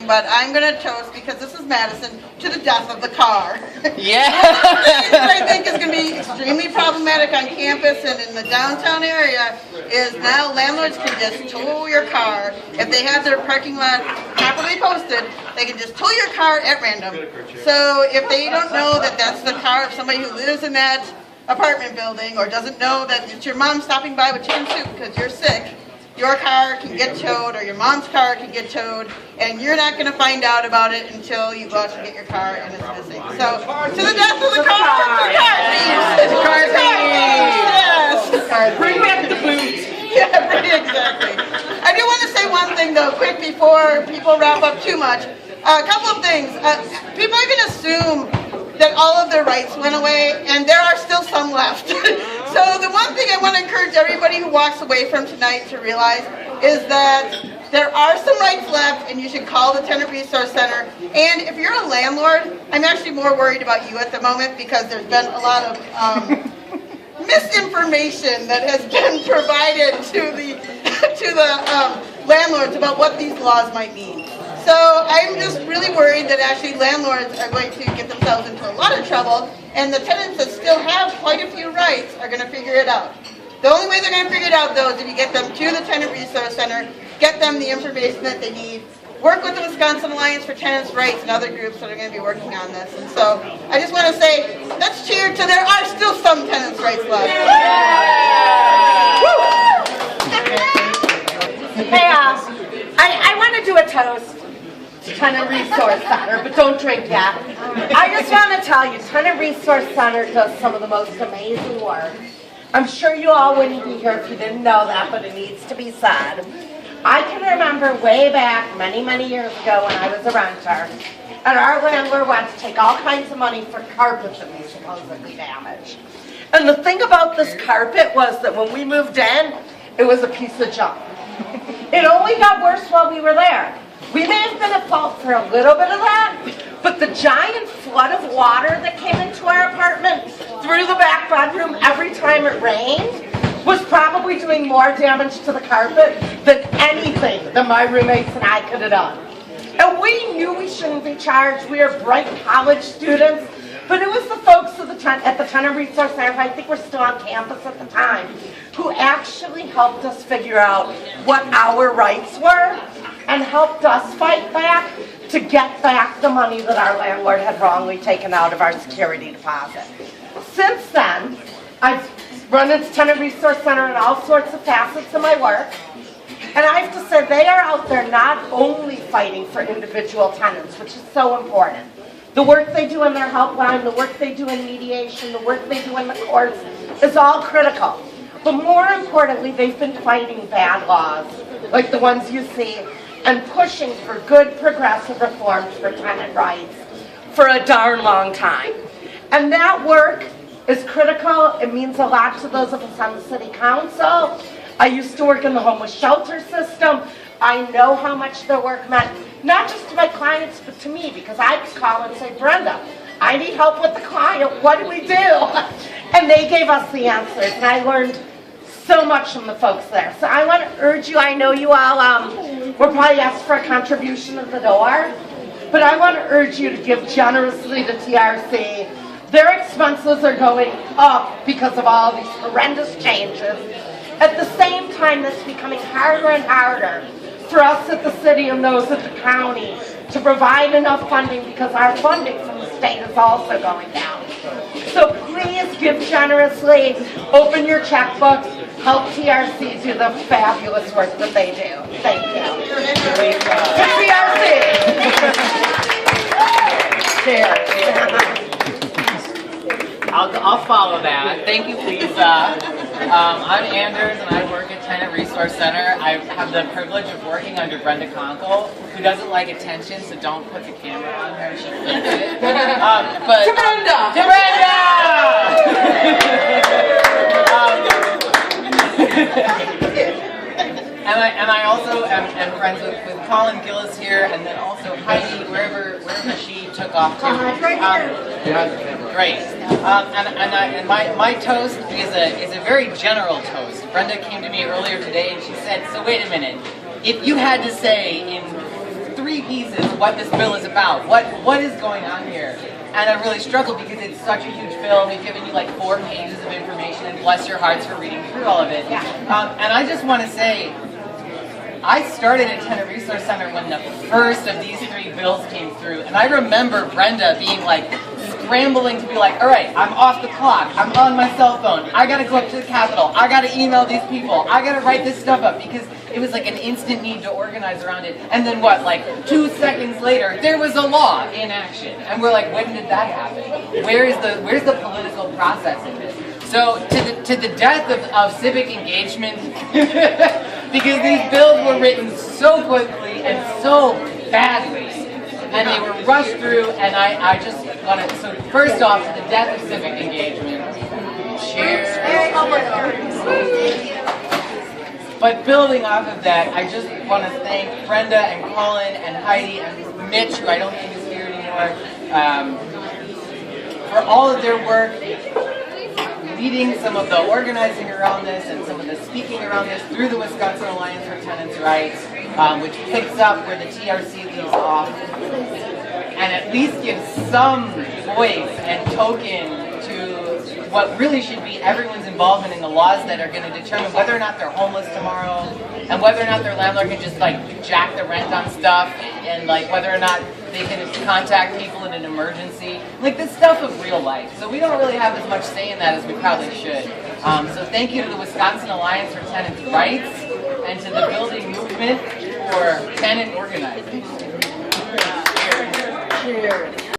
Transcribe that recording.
But I'm going to toast, because this is Madison, to the death of the car. Yeah. One of the things that I think is going to be extremely problematic on campus and in the downtown area is now landlords can just tow your car. If they have their parking lot properly posted, they can just tow your car at random. So if they don't know that that's the car of somebody who lives in that apartment building, or doesn't know that it's your mom stopping by with chicken soup because you're sick, your car can get towed, or your mom's car can get towed, and you're not going to find out about it until you go out to get your car and it's missing. So, to the death of the car thieves! Car thieves! Yes! Bring back the boots! Yeah, exactly. I do want to say one thing, though, quick, before people wrap up too much. A couple of things. People are going to assume that all of their rights went away, and there are still some left. So the one thing I want to encourage everybody who walks away from tonight to realize is that there are some rights left, and you should call the Tenant Resource Center. And if you're a landlord, I'm actually more worried about you at the moment, because there's been a lot of misinformation that has been provided to the landlords about what these laws might mean. So I'm just really worried that actually landlords are going to get themselves into a lot of trouble, and the tenants that still have quite a few rights are going to figure it out. The only way they're going to figure it out, though, is if you get them to the Tenant Resource Center, get them the information that they need, work with the Wisconsin Alliance for Tenants' Rights and other groups that are going to be working on this. And so I just want to say, let's cheer to there are still some tenants' rights left. Hey, I want to do a toast to Tenant Resource Center, but don't drink yet. I just want to tell you, Tenant Resource Center does some of the most amazing work. I'm sure you all wouldn't be here if you didn't know that, but it needs to be said. I can remember way back, many, many years ago when I was a renter, and our landlord went to take all kinds of money for carpet that was supposedly damaged. And the thing about this carpet was that when we moved in, it was a piece of junk. It only got worse while we were there. We may have been at fault for a little bit of that, but the giant flood of water that came into our apartment through the back bedroom every time it rained was probably doing more damage to the carpet than anything that my roommates and I could have done. And we knew we shouldn't be charged. We are bright college students, but it was the folks at the Tenant Resource Center, I think we're still on campus at the time, who actually helped us figure out what our rights were and helped us fight back to get back the money that our landlord had wrongly taken out of our security deposit. Since then, I've run into Tenant Resource Center in all sorts of facets of my work, and I have to say they are out there not only fighting for individual tenants, which is so important. The work they do in their helpline, the work they do in mediation, the work they do in the courts is all critical. But more importantly, they've been fighting bad laws, like the ones you see, and pushing for good progressive reforms for tenant rights for a darn long time. And that work is critical. It means a lot to those of us on the city council. I used to work in the homeless shelter system. I know how much their work meant, not just to my clients, but to me, because I would call and say, Brenda, I need help with the client. What do we do? And they gave us the answers, and I learned so much from the folks there. So I want to urge you, I know you all were probably asked for a contribution at the door, but I want to urge you to give generously to TRC. Their expenses are going up because of all these horrendous changes. At the same time, it's becoming harder and harder for us at the city and those at the county to provide enough funding, because our funding from the state is also going down. So please give generously, open your checkbooks, help TRC do the fabulous work that they do. Thank you. To TRC. I'll follow that. Thank you, Lisa. I'm Anders, and I work at Tenant Resource Center. I have the privilege of working under Brenda Conkle, who doesn't like attention, so don't put the camera on her. She hates it. To Brenda! To Brenda! And I also am friends with Colin Gillis here, and then also Heidi, wherever she took off to. Great. And my toast is a very general toast. Brenda came to me earlier today and she said, so wait a minute, if you had to say in 3 pieces what this bill is about. What is going on here? And I really struggled because it's such a huge bill. We've given you like 4 pages of information, and bless your hearts for reading through all of it. And I just want to say, I started at Tenant Resource Center when the first of these 3 bills came through, and I remember Brenda being like, scrambling to be like, all right, I'm off the clock, I'm on my cell phone, I gotta go up to the Capitol, I gotta email these people, I gotta write this stuff up, because it was like an instant need to organize around it. And then what, like 2 seconds later, there was a law in action. And we're like, when did that happen? Where's the political process in this? So to the death of civic engagement, because these bills were written so quickly and so badly, and they were rushed through, and I just want to, so first off, to the death of civic engagement, cheers. But building off of that, I just want to thank Brenda and Colin and Heidi and Mitch, who I don't think is here anymore, for all of their work, leading some of the organizing around this and some of the speaking around this through the Wisconsin Alliance for Tenants' Rights, which picks up where the TRC leaves off, and at least gives some voice and token to what really should be everyone's involvement in the laws that are going to determine whether or not they're homeless tomorrow, and whether or not their landlord can just like jack the rent on stuff, and like whether or not they can contact people in an emergency, like this stuff of real life. So we don't really have as much say in that as we probably should. So thank you to the Wisconsin Alliance for Tenants' Rights and to the building movement for tenant organizing. Cheers.